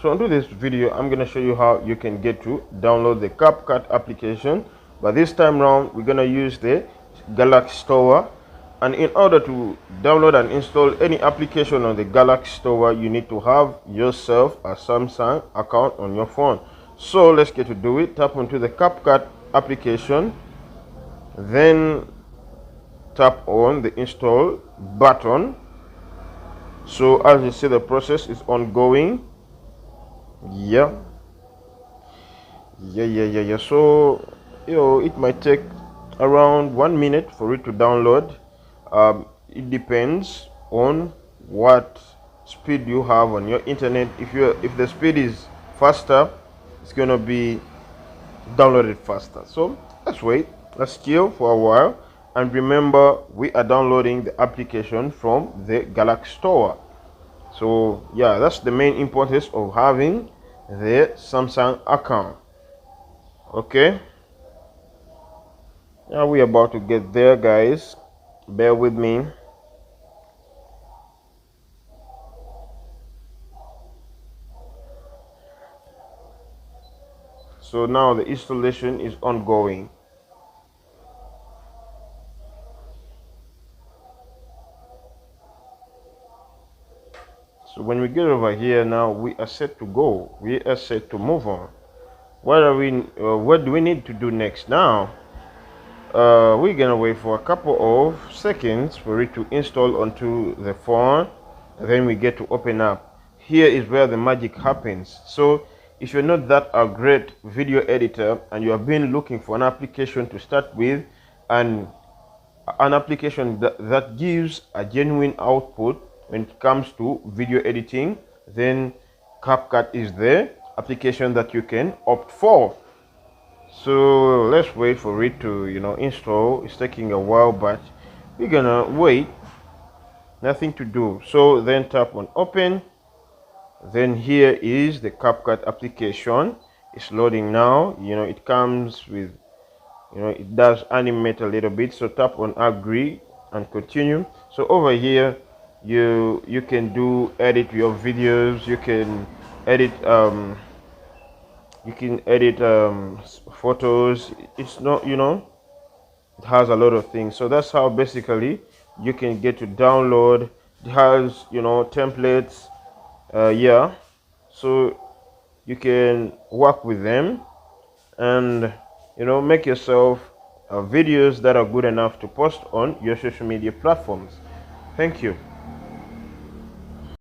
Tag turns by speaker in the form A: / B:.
A: So into this video, I'm going to show you how you can get to download the Capcut application. But this time around, we're going to use the Galaxy Store. And in order to download and install any application on the Galaxy Store, you need to have yourself a Samsung account on your phone. So let's get to do it. Tap onto the Capcut application, then tap on the install button. So as you see, the process is ongoing. Yeah. So it might take around 1 minute for it to download. It depends on what speed you have on your internet. If the speed is faster, it's gonna be downloaded faster. So let's wait, let's chill for a while, and remember, we are downloading the application from the Galaxy Store. So yeah, that's the main importance of having the Samsung account. Okay, now we're about to get there, guys. Bear with me. So now the installation is ongoing. So when we get over here, now we are set to go. We are set to move on. What do we need to do next? Now we're gonna wait for a couple of seconds for it to install onto the phone, and then we get to open up. Here is where the magic happens. So if you're not that a great video editor and you have been looking for an application to start with, and an application that gives a genuine output when it comes to video editing, then Capcut is the application that you can opt for. So let's wait for it to install. It's taking a while, but we're gonna wait. Nothing to do. So then tap on open. Then here is the Capcut application. It's loading now. It comes with it does animate a little bit. So tap on agree and continue. So over here you can edit your videos. You can edit photos. It's not, it has a lot of things. So that's how basically you can get to download. It has templates. Yeah, so you can work with them and make yourself videos that are good enough to post on your social media platforms. Thank you.